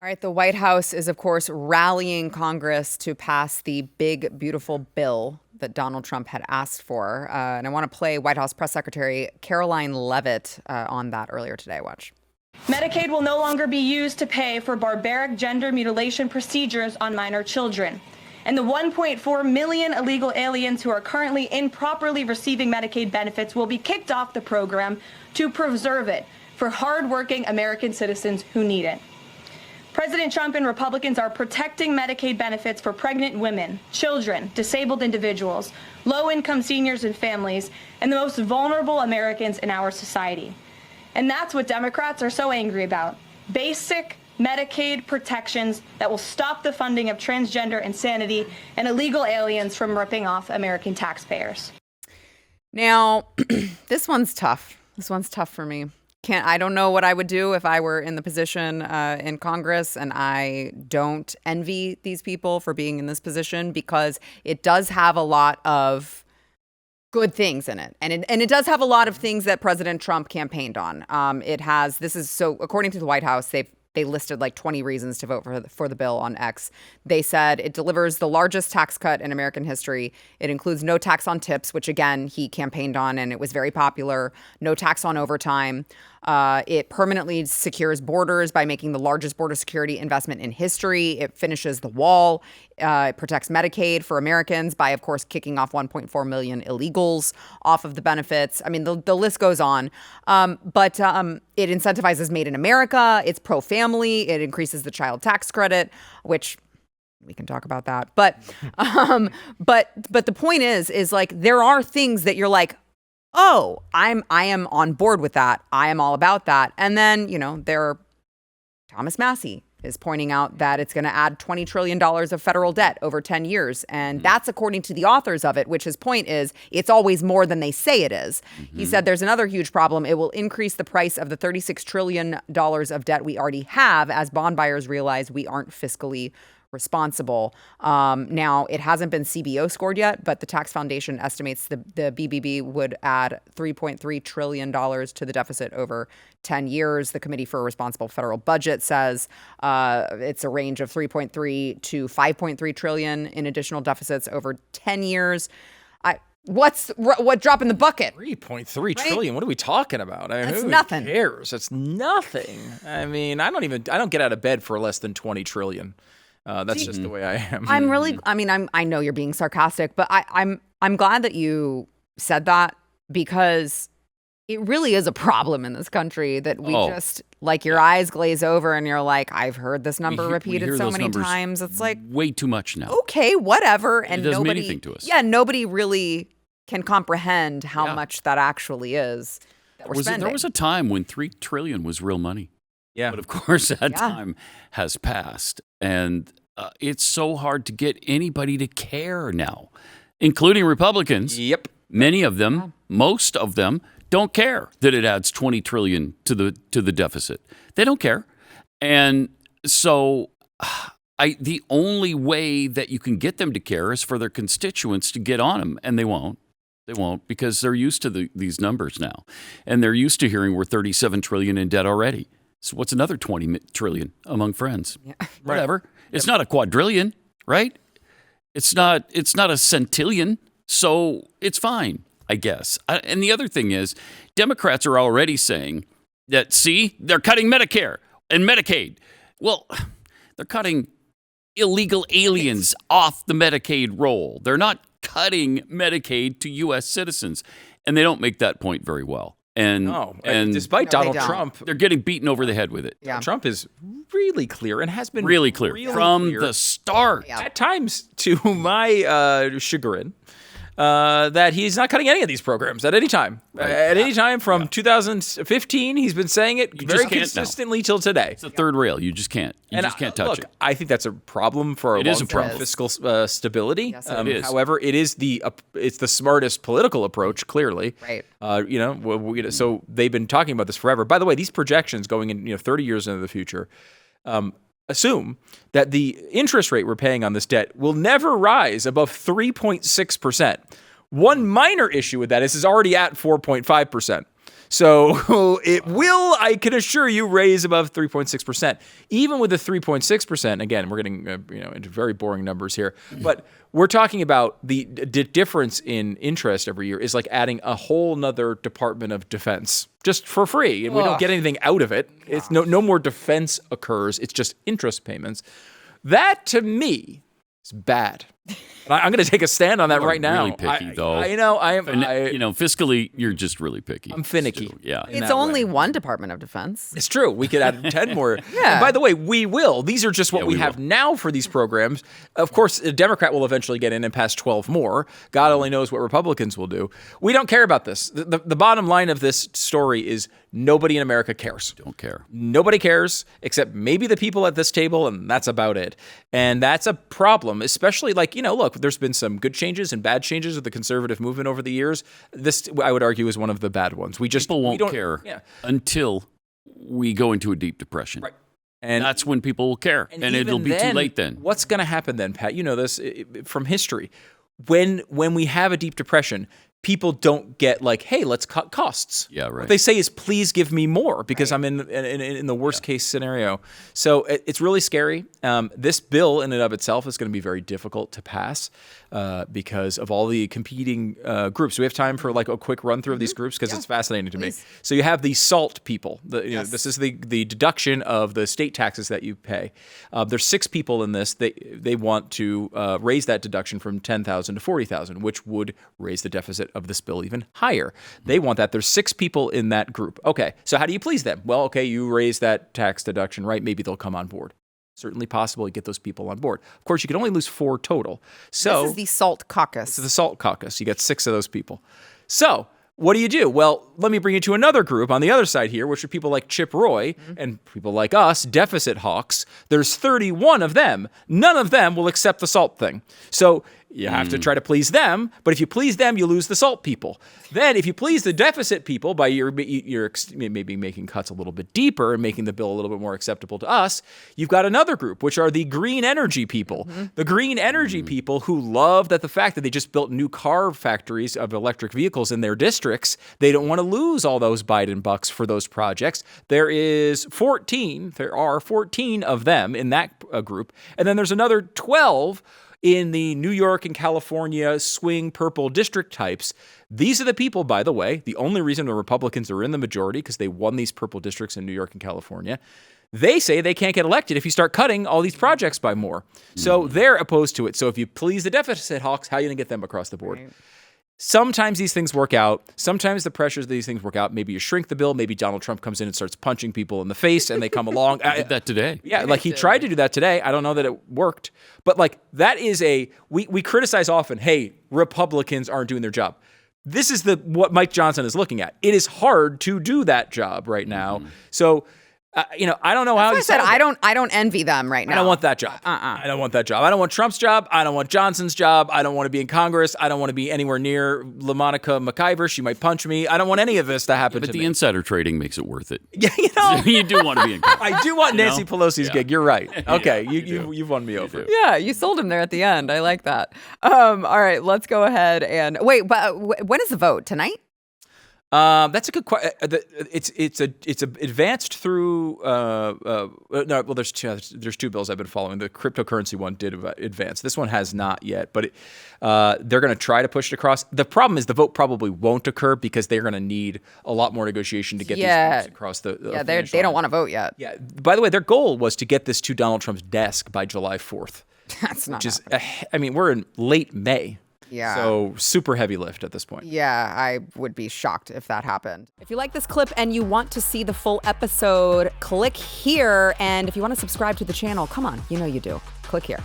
All right, the White House is, of course, rallying Congress to pass the big, beautiful bill that Donald Trump had asked for. And I want to play White House Press Secretary Caroline Leavitt on that earlier today. Watch. Medicaid will no longer be used to pay for barbaric gender mutilation procedures on minor children. And the 1.4 million illegal aliens who are currently improperly receiving Medicaid benefits will be kicked off the program to preserve it for hardworking American citizens who need it. President Trump and Republicans are protecting Medicaid benefits for pregnant women, children, disabled individuals, low-income seniors and families, and the most vulnerable Americans in our society. And that's what Democrats are so angry about. Basic Medicaid protections that will stop the funding of transgender insanity and illegal aliens from ripping off American taxpayers. Now, this one's tough. This one's tough for me. I don't know what I would do if I were in the position in Congress, and I don't envy these people for being in this position because it does have a lot of good things in it. And it does have a lot of things that President Trump campaigned on. According to the White House, they listed like 20 reasons to vote for the bill on X. They said it delivers the largest tax cut in American history. It includes no tax on tips, which again, he campaigned on and it was very popular. No tax on overtime. It permanently secures borders by making the largest border security investment in history. It finishes the wall. It protects Medicaid for Americans by, of course, kicking off 1.4 million illegals off of the benefits. I mean, the list goes on. But it incentivizes Made in America. It's pro-family. It increases the child tax credit, which we can talk about that. But the point is like there are things that you're like, oh, I am on board with that. I am all about that. And then, Thomas Massie is pointing out that it's going to add $20 trillion of federal debt over 10 years. And that's according to the authors of it, which his point is it's always more than they say it is. Mm-hmm. He said there's another huge problem. It will increase the price of the $36 trillion of debt we already have as bond buyers realize we aren't fiscally responsible. Now, it hasn't been CBO scored yet, but the Tax Foundation estimates the BBB would add $3.3 trillion to the deficit over 10 years. The Committee for a Responsible Federal Budget says it's a range of 3.3 to 5.3 trillion in additional deficits over 10 years. What drop in the bucket? 3.3 trillion. What are we talking about? That's nothing. Who cares? It's nothing. I mean, I don't get out of bed for less than 20 trillion. That's just the way I am. I know you're being sarcastic, but I'm glad that you said that because it really is a problem in this country that we just like your eyes glaze over and you're like, I've heard this number repeated so many times. It's like way too much now. Okay, whatever. And it doesn't mean anything to us. Yeah, nobody really can comprehend how much that actually is that we're spending. There was a time when $3 trillion was real money. Yeah. But of course, that time has passed. And it's so hard to get anybody to care now, including Republicans. Yep. Many of them, most of them, don't care that it adds $20 trillion to the deficit. They don't care. And so the only way that you can get them to care is for their constituents to get on them, and they won't. They won't because they're used to these numbers now. And they're used to hearing we're $37 trillion in debt already. So what's another $20 trillion among friends? Yeah. Whatever. It's not a quadrillion, right? It's not a centillion, so it's fine, I guess. And the other thing is, Democrats are already saying that, see, they're cutting Medicare and Medicaid. Well, they're cutting illegal aliens off the Medicaid roll. They're not cutting Medicaid to U.S. citizens, and they don't make that point very well. And despite Donald Trump, they're getting beaten over the head with it. Yeah. Trump is really clear and has been really clear from the start. Yeah. At times, to my chagrin, that he's not cutting any of these programs at any time. Right. At any time from 2015, he's been saying it very consistently till today. It's the third rail. You just can't. You just can't touch it. I think that's a problem for our long-term fiscal stability. Yes, it is. However, it's the smartest political approach, clearly. Right. So they've been talking about this forever. By the way, these projections going in 30 years into the future assume that the interest rate we're paying on this debt will never rise above 3.6%. One minor issue with that is it's already at 4.5%. So it will, I can assure you, raise above 3.6%. Even with the 3.6%, again, we're getting into very boring numbers here, but we're talking about the difference in interest every year is like adding a whole nother Department of Defense just for free. And we don't get anything out of it. It's no more defense occurs. It's just interest payments. That, to me, is bad. I'm going to take a stand on that right now. Really picky, though. I know. I am. Fiscally, you're just really picky. I'm finicky. Yeah. It's only one Department of Defense. It's true. We could add 10 more. Yeah. And by the way, we will. These are just what we have now for these programs. Of course, a Democrat will eventually get in and pass 12 more. God only knows what Republicans will do. We don't care about this. The bottom line of this story is nobody in America cares. Don't care. Nobody cares except maybe the people at this table, and that's about it. And that's a problem, especially look, there's been some good changes and bad changes of the conservative movement over the years. This, I would argue, is one of the bad ones. People won't care until we go into a deep depression. Right. And that's when people will care. And it'll be too late then. What's going to happen then, Pat? You know this from history. When we have a deep depression, people don't get like, hey, let's cut costs. Yeah, right. What they say is, please give me more because I'm in the worst case scenario. So it's really scary. This bill in and of itself is going to be very difficult to pass because of all the competing groups. We have time for like a quick run through of these groups because it's fascinating to me. So you have the SALT people. This is the deduction of the state taxes that you pay. There's 6 people in this. They want to raise that deduction from $10,000 to $40,000, which would raise the deficit of this bill even higher. They want that. There's 6 people in that group. Okay, so how do you please them? Well, okay, you raise that tax deduction, right? Maybe they'll come on board. Certainly possible to get those people on board. Of course, you can only lose 4 total. So this is the SALT caucus. This is the SALT caucus. You got 6 of those people. So what do you do? Well, let me bring you to another group on the other side here, which are people like Chip Roy and people like us, deficit hawks. There's 31 of them. None of them will accept the SALT thing. So you have to try to please them, but if you please them, you lose the SALT people. Then if you please the deficit people by you're maybe making cuts a little bit deeper and making the bill a little bit more acceptable to us, you've got another group, which are the green energy people. The green energy people who love the fact that they just built new car factories of electric vehicles in their districts. They don't want to lose all those Biden bucks for those projects. There are 14 of them in that group. And then there's another 12 in the New York and California swing purple district types. These are the people, by the way, the only reason the Republicans are in the majority because they won these purple districts in New York and California. They say they can't get elected if you start cutting all these projects by more. So they're opposed to it. So if you please the deficit hawks, how are you going to get them across the board? Right. Sometimes these things work out. Sometimes the pressures of these things work out. Maybe you shrink the bill. Maybe Donald Trump comes in and starts punching people in the face and they come along. He did that today. Yeah, like he tried to do that today. I don't know that it worked. But like that is we criticize often, hey, Republicans aren't doing their job. This is what Mike Johnson is looking at. It is hard to do that job right now. So I don't know how. I said I don't envy them right now. I don't want that job. I don't want that job. I don't want Trump's job. I don't want Johnson's job. I don't want to be in Congress. I don't want to be anywhere near LaMonica McIver. She might punch me. I don't want any of this to happen to me. But the insider trading makes it worth it. Yeah, you do want to be in Congress. I do want Nancy Pelosi's gig. You're right. Okay, you've won me over. Yeah, you sold him there at the end. I like that. All right, let's go ahead and wait. But when is the vote tonight? That's a good question. It's advanced through. There's 2 bills I've been following. The cryptocurrency one did advance. This one has not yet, but they're going to try to push it across. The problem is the vote probably won't occur because they're going to need a lot more negotiation to get these votes across the. They don't want to vote yet. Yeah. By the way, their goal was to get this to Donald Trump's desk by July 4th. That's not. We're in late May. Yeah. So super heavy lift at this point. Yeah, I would be shocked if that happened. If you like this clip and you want to see the full episode, click here. And if you want to subscribe to the channel, come on, you know you do. Click here.